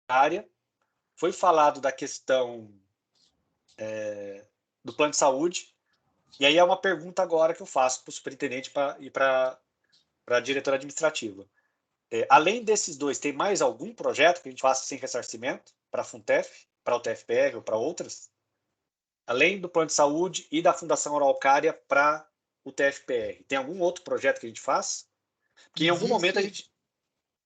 área, foi falado da questão do plano de saúde, e aí é uma pergunta agora que eu faço para o superintendente e para a diretora administrativa. Além desses dois, tem mais algum projeto que a gente faça sem ressarcimento para a Funtef, para o TFPR ou para outras? Além do plano de saúde e da Fundação Araucária para o TFPR. Tem algum outro projeto que a gente faz? Que em algum momento a gente...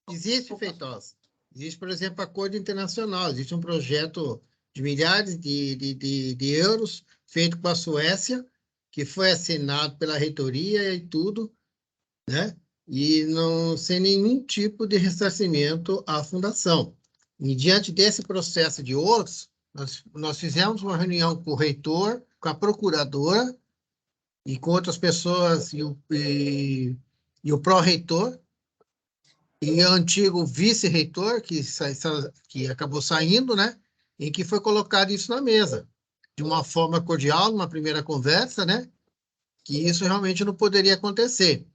Existe, Feitosa. Existe, por exemplo, acordo internacional. Existe um projeto de milhares de euros feito com a Suécia, que foi assinado pela reitoria e tudo, né? E não, sem nenhum tipo de ressarcimento à fundação. E diante desse processo de outros, nós fizemos uma reunião com o reitor, com a procuradora e com outras pessoas e o pró-reitor e o antigo vice-reitor, que acabou saindo, né? Em que foi colocado isso na mesa, de uma forma cordial, numa primeira conversa, né? Que isso realmente não poderia acontecer.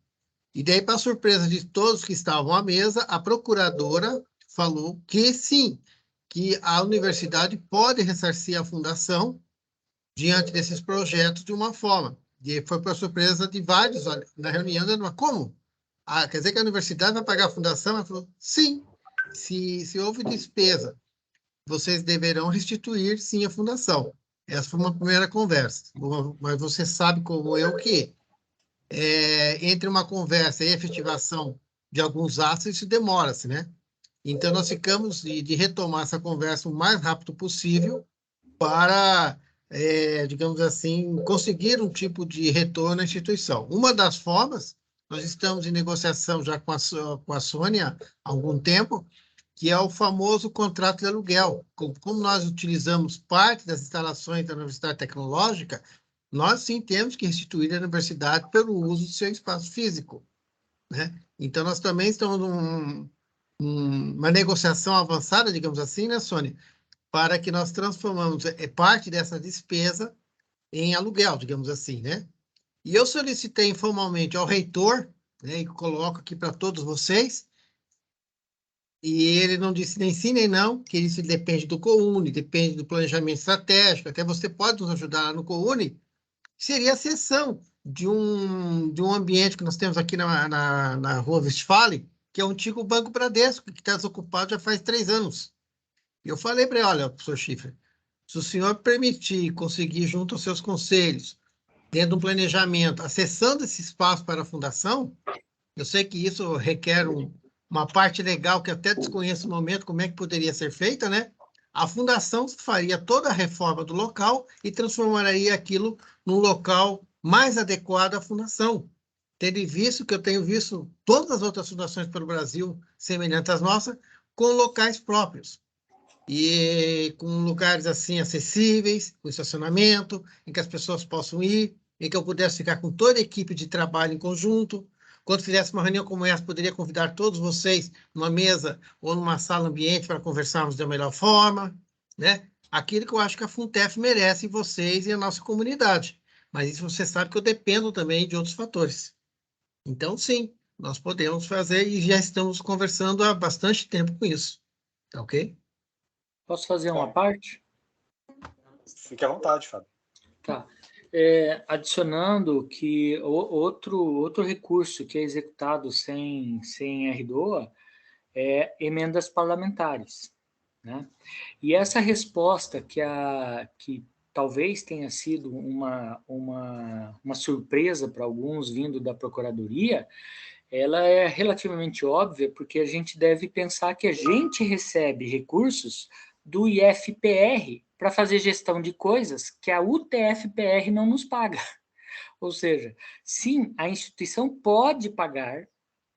E daí, para surpresa de todos que estavam à mesa, a procuradora falou que sim, que a universidade pode ressarcir a fundação diante desses projetos de uma forma. E foi para surpresa de vários na reunião, dizendo, como? Quer dizer que a universidade vai pagar a fundação? Ela falou, sim, se houve despesa, vocês deverão restituir, sim, a fundação. Essa foi uma primeira conversa. Mas você sabe como eu que entre uma conversa e efetivação de alguns atos, isso demora-se, né? Então, nós ficamos de retomar essa conversa o mais rápido possível para, digamos assim, conseguir um tipo de retorno à instituição. Uma das formas, nós estamos em negociação já com a Sônia há algum tempo, que é o famoso contrato de aluguel. Como nós utilizamos parte das instalações da Universidade Tecnológica, nós sim temos que restituir a universidade pelo uso do seu espaço físico, né? Então, nós também estamos numa negociação avançada, digamos assim, né, Sônia? Para que nós transformamos parte dessa despesa em aluguel, digamos assim, né? E eu solicitei informalmente ao reitor, né, e coloco aqui para todos vocês, e ele não disse nem sim nem não, que isso depende do COUNE, depende do planejamento estratégico, até você pode nos ajudar lá no COUNE, seria a cessão de um ambiente que nós temos aqui na Rua Westphalen, que é o antigo Banco Bradesco, que está desocupado já faz 3 anos. E eu falei para ele, olha, professor Schiffer, se o senhor permitir conseguir, junto aos seus conselhos, dentro de um planejamento, acessando esse espaço para a fundação, eu sei que isso requer uma parte legal que eu até desconheço no momento como é que poderia ser feita, né? A fundação faria toda a reforma do local e transformaria aquilo num local mais adequado à fundação. Tendo visto que eu tenho visto todas as outras fundações pelo Brasil, semelhantes às nossas, com locais próprios. E com lugares assim acessíveis, com estacionamento, em que as pessoas possam ir, em que eu pudesse ficar com toda a equipe de trabalho em conjunto. Quando fizesse uma reunião como essa, poderia convidar todos vocês numa mesa ou numa sala ambiente para conversarmos da melhor forma, né? Aquilo que eu acho que a Funtef merece vocês e a nossa comunidade. Mas isso você sabe que eu dependo também de outros fatores. Então, sim, nós podemos fazer e já estamos conversando há bastante tempo com isso. Tá ok? Posso fazer uma parte? Fique à vontade, Fábio. Tá. Adicionando que outro recurso que é executado sem RDOA é emendas parlamentares, né? E essa resposta que talvez tenha sido uma surpresa para alguns vindo da Procuradoria, ela é relativamente óbvia, porque a gente deve pensar que a gente recebe recursos do IFPR para fazer gestão de coisas que a UTFPR não nos paga. Ou seja, sim, a instituição pode pagar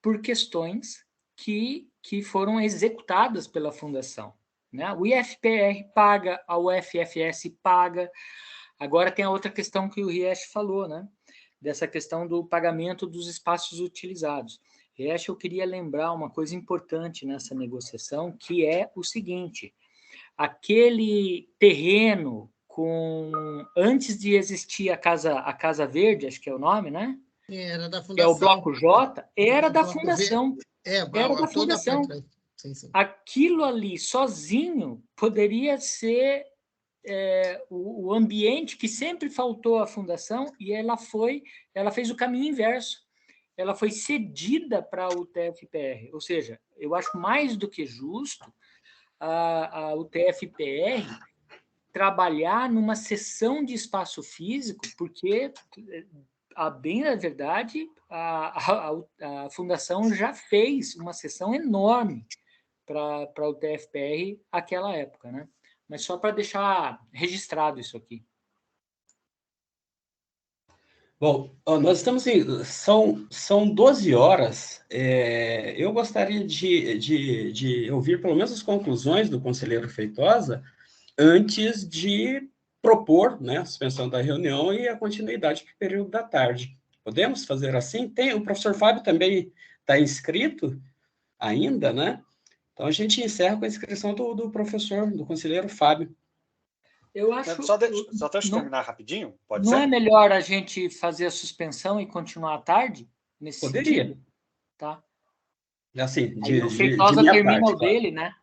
por questões que foram executadas pela fundação, né? O IFPR paga, a UFFS paga. Agora tem a outra questão que o Riesch falou, né? Dessa questão do pagamento dos espaços utilizados. Riesch, eu queria lembrar uma coisa importante nessa negociação, que é o seguinte: aquele terreno antes de existir a Casa Verde, acho que é o nome, né? Era da fundação. Que é o Bloco J, era da fundação. Era da fundação. sim. Aquilo ali sozinho poderia ser o ambiente que sempre faltou à fundação, e ela fez o caminho inverso. Ela foi cedida para o TFPR, ou seja, eu acho mais do que justo o TFPR trabalhar numa cessão de espaço físico, porque, a bem da verdade, a fundação já fez uma cessão enorme para o TFPR naquela época, né? Mas só para deixar registrado isso aqui. Bom, nós estamos são 12 horas. Eu gostaria de ouvir pelo menos as conclusões do conselheiro Feitosa antes de propor, né, a suspensão da reunião e a continuidade para o período da tarde. Podemos fazer assim? O professor Fábio também está inscrito ainda, né? Então a gente encerra com a inscrição do professor, do conselheiro Fábio. Eu acho. Só deixa eu terminar rapidinho, pode não ser? é melhor a gente fazer a suspensão e continuar à tarde, nesse Poderia. sentido? Tá. Assim, Aí o de Feitosa minha termina parte, o claro. dele, né?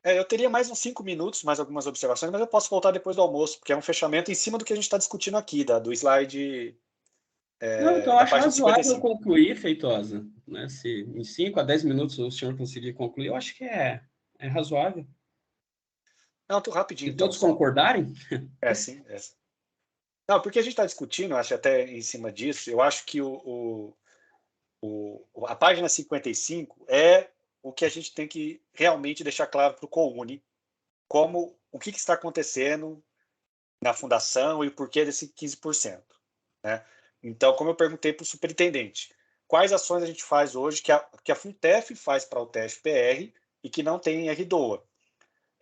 Eu teria mais uns 5 minutos, mais algumas observações, mas eu posso voltar depois do almoço, porque é um fechamento em cima do que a gente está discutindo aqui, do slide Não, então da acho página razoável 55. concluir, Feitosa. Né? Se em 5 a 10 minutos o senhor conseguir concluir, eu acho que é razoável. Não, tô rapidinho, Se então, todos só. concordarem. Sim. Não, porque a gente está discutindo, acho até em cima disso, eu acho que a página 55 é o que a gente tem que realmente deixar claro para o COUNE, como o que está acontecendo na fundação e o porquê desse 15%. Né? Então, como eu perguntei para o superintendente, quais ações a gente faz hoje que a Funtef faz para o TFPR e que não tem em RDOA?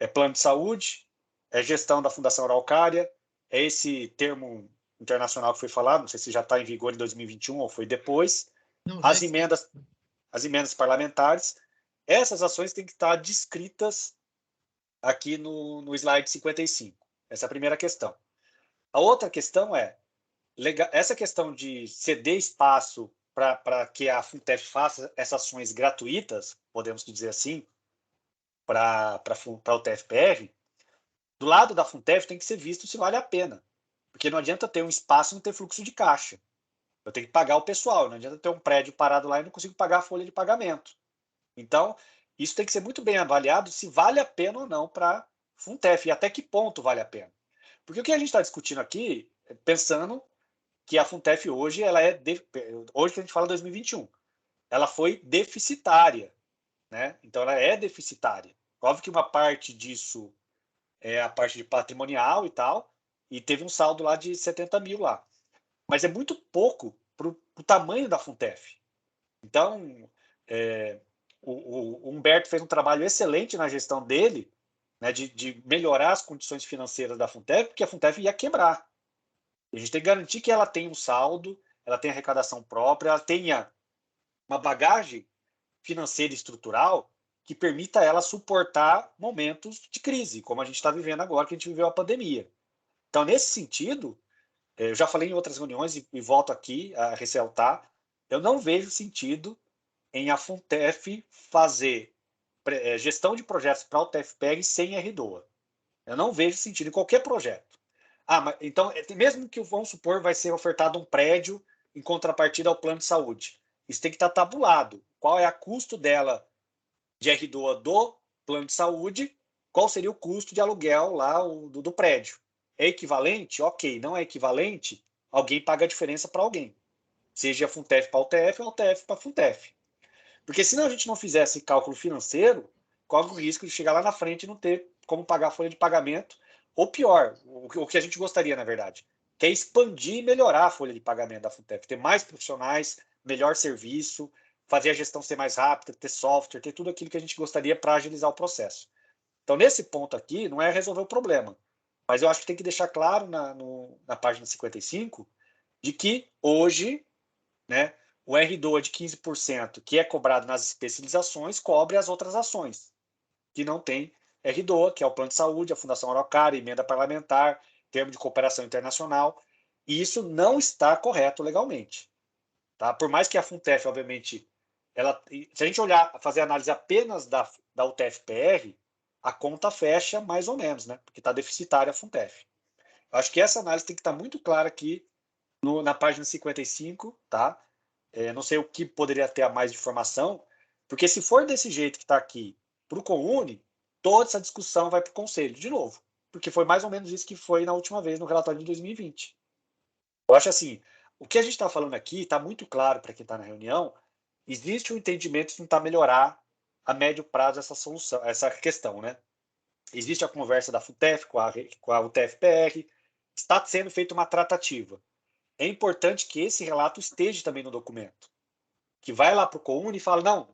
É plano de saúde, é gestão da Fundação Araucária, é esse termo internacional que foi falado, não sei se já está em vigor em 2021 ou foi depois, Não, as emendas parlamentares. Essas ações têm que estar descritas aqui no slide 55. Essa é a primeira questão. A outra questão essa questão de ceder espaço para que a Funtef faça essas ações gratuitas, podemos dizer assim, para o TFPR, do lado da Funtef tem que ser visto se vale a pena. Porque não adianta ter um espaço e não ter fluxo de caixa. Eu tenho que pagar o pessoal, não adianta ter um prédio parado lá e não consigo pagar a folha de pagamento. Então, isso tem que ser muito bem avaliado se vale a pena ou não para a Funtef e até que ponto vale a pena. Porque o que a gente está discutindo aqui, pensando que a Funtef hoje, hoje que a gente fala 2021, ela foi deficitária. Né? Então, ela é deficitária. Óbvio que uma parte disso é a parte de patrimonial e tal, e teve um saldo lá de 70 mil lá. Mas é muito pouco para o tamanho da Funtef. Então, o Humberto fez um trabalho excelente na gestão dele, né, de melhorar as condições financeiras da Funtef, porque a Funtef ia quebrar. A gente tem que garantir que ela tenha um saldo, ela tenha arrecadação própria, ela tenha uma bagagem financeira e estrutural que permita ela suportar momentos de crise, como a gente está vivendo agora, que a gente viveu a pandemia. Então, nesse sentido, eu já falei em outras reuniões e volto aqui a ressaltar, eu não vejo sentido em a Funtef fazer gestão de projetos para o TFPR sem RDOA. Eu não vejo sentido em qualquer projeto. Mas, então, mesmo que, vamos supor, vai ser ofertado um prédio em contrapartida ao plano de saúde. Isso tem que estar tabulado. Qual é o custo dela de RDOA do plano de saúde? Qual seria o custo de aluguel lá do prédio? É equivalente? Ok. Não é equivalente? Alguém paga a diferença para alguém. Seja a Funtef para a UTF ou a UTF para a Funtef. Porque se a gente não fizesse cálculo financeiro, corre o risco de chegar lá na frente e não ter como pagar a folha de pagamento. Ou pior, o que a gente gostaria, na verdade, que é expandir e melhorar a folha de pagamento da Funtef, ter mais profissionais, melhor serviço, fazer a gestão ser mais rápida, ter software, ter tudo aquilo que a gente gostaria para agilizar o processo. Então, nesse ponto aqui, não é resolver o problema, mas eu acho que tem que deixar claro na página 55 de que hoje, né, o RDOA de 15%, que é cobrado nas especializações, cobre as outras ações, que não tem RDOA, que é o Plano de Saúde, a Fundação Araucária, emenda parlamentar, termo de cooperação internacional, e isso não está correto legalmente. Tá? Por mais que a Funtef, obviamente, se a gente fazer análise apenas da UTF-PR, a conta fecha mais ou menos, né? Porque está deficitária a Funtef. Eu acho que essa análise tem que estar muito clara aqui na página 55, tá? Não sei o que poderia ter a mais de informação, porque se for desse jeito que está aqui para o CONUNE, toda essa discussão vai para o Conselho de novo, porque foi mais ou menos isso que foi na última vez no relatório de 2020. Eu acho assim, o que a gente está falando aqui está muito claro para quem está na reunião, existe um entendimento de tentar melhorar a médio prazo essa solução, essa questão, né? Existe a conversa da FUTEF com a UTF-PR, está sendo feita uma tratativa. É importante que esse relato esteja também no documento, que vai lá para o CONUNE e fala, não,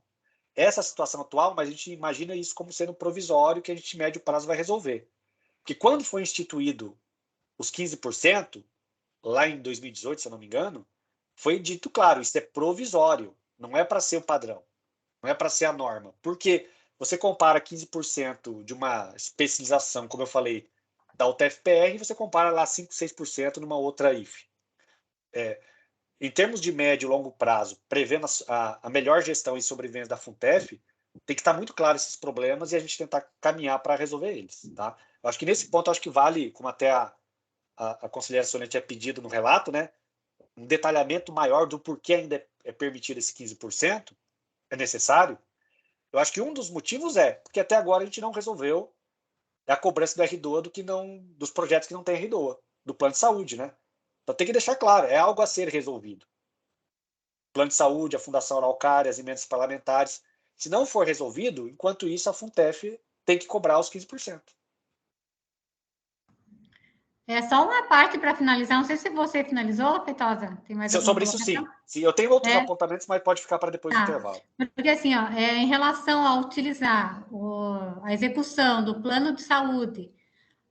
essa situação atual, mas a gente imagina isso como sendo provisório, que a gente, médio prazo, vai resolver. Porque quando foi instituído os 15%, lá em 2018, se eu não me engano, foi dito claro, isso é provisório, não é para ser o padrão, não é para ser a norma. Porque você compara 15% de uma especialização, como eu falei, da UTF-PR, e você compara lá 5, 6% numa outra IF. Em termos de médio e longo prazo, prevendo a melhor gestão e sobrevivência da Funtef, tem que estar muito claro esses problemas e a gente tentar caminhar para resolver eles. Tá? Eu acho que nesse ponto, acho que vale, como até a conselheira Sônia tinha pedido no relato, né, um detalhamento maior do porquê ainda é permitido esse 15%, é necessário. Eu acho que um dos motivos porque até agora a gente não resolveu a cobrança do RDOA dos projetos que não tem RDOA, do plano de saúde, né? Então tem que deixar claro, é algo a ser resolvido. Plano de saúde, a Fundação Araucária, as emendas parlamentares. Se não for resolvido, enquanto isso, a Funtef tem que cobrar os 15%. É só uma parte para finalizar. Não sei se você finalizou, Feitosa. Tem mais alguma Sobre isso, sim. Eu tenho outros apontamentos, mas pode ficar para depois do intervalo. Porque, assim, em relação a utilizar a execução do plano de saúde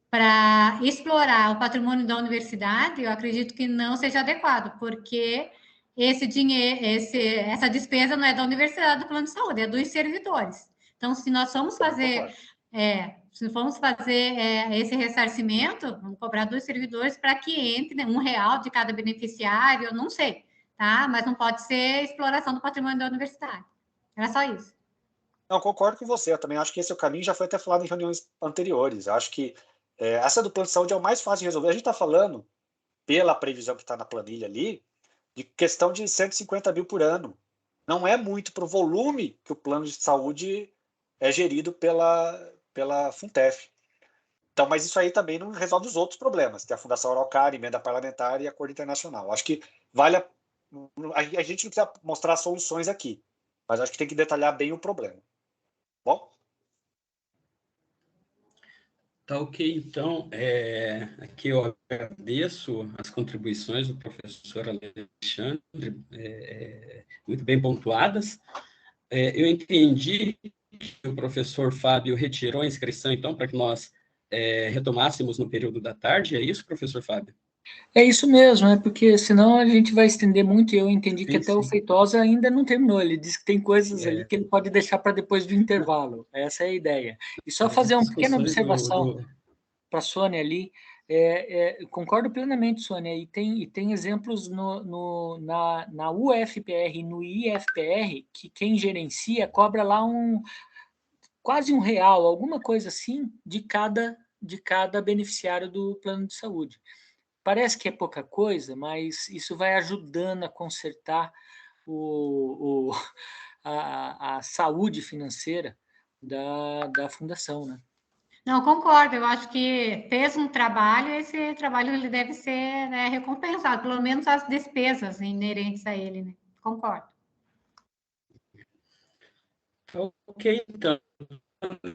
para explorar o patrimônio da universidade, eu acredito que não seja adequado, porque esse dinheiro, essa despesa não é da universidade do plano de saúde, é dos servidores. Então, se nós formos fazer esse ressarcimento, vamos cobrar dos servidores para que entre, né, R$1 de cada beneficiário, eu não sei, tá? Mas não pode ser exploração do patrimônio da universidade. Era só isso. Não, concordo com você. Eu também acho que esse é o caminho, já foi até falado em reuniões anteriores. Eu acho que essa do plano de saúde é o mais fácil de resolver. A gente está falando, pela previsão que está na planilha ali, de questão de 150 mil por ano. Não é muito para o volume que o plano de saúde é gerido pela Funtef. Então, mas isso aí também não resolve os outros problemas, que é a Fundação Araucária, emenda parlamentar e acordo internacional. Acho que vale a gente não precisa mostrar soluções aqui, mas acho que tem que detalhar bem o problema. Bom? Tá ok, então, aqui eu agradeço as contribuições do professor Alexandre, muito bem pontuadas. Eu entendi que o professor Fábio retirou a inscrição, então, para que nós retomássemos no período da tarde, é isso, professor Fábio? É isso mesmo, porque senão a gente vai estender muito, e eu entendi que até sim. o Feitosa ainda não terminou, ele disse que tem coisas ali que ele pode deixar para depois do intervalo, essa é a ideia. E só fazer uma pequena observação para a Sônia ali, concordo plenamente, Sônia, e tem exemplos na UFPR e no IFPR, que quem gerencia cobra lá quase R$1, alguma coisa assim, de cada beneficiário do plano de saúde. Parece que é pouca coisa, mas isso vai ajudando a consertar a saúde financeira da fundação, né? Não, concordo. Eu acho que fez um trabalho, esse trabalho ele deve ser, né, recompensado, pelo menos as despesas inerentes a ele, né? Concordo. Ok, então,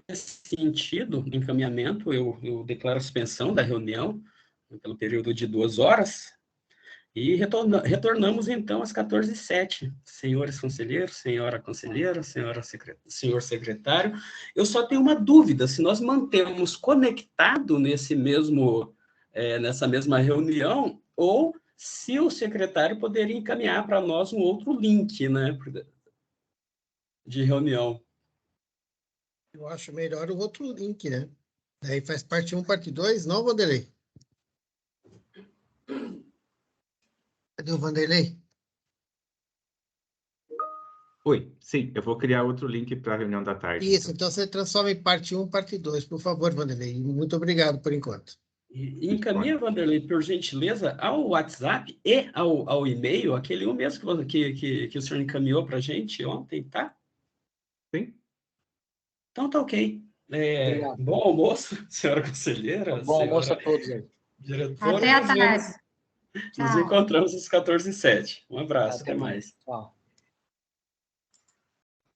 nesse sentido, encaminhamento, eu declaro a suspensão da reunião pelo período de 2 horas e retornamos, então, às 14h07. Senhores conselheiros, senhora conselheira, senhor secretário, eu só tenho uma dúvida, se nós mantemos conectado nessa mesma reunião, ou se o secretário poderia encaminhar para nós um outro link, né, de reunião. Eu acho melhor o outro link, né? Daí faz parte 1, parte 2, não, Vanderlei? Cadê o Vanderlei? Oi, sim, eu vou criar outro link para a reunião da tarde. Isso, então você transforma em parte 1, parte 2, por favor, Vanderlei. Muito obrigado por enquanto. E encaminha, Vanderlei, por gentileza, ao WhatsApp e ao e-mail, aquele um mesmo que o senhor encaminhou para a gente ontem, tá? Sim. Então tá ok. Obrigado. Bom almoço, senhora conselheira, Bom almoço senhora a todos aí. diretora. Até a tarde. Nos Tchau. encontramos às 14h07. Um abraço, até mais. Tchau.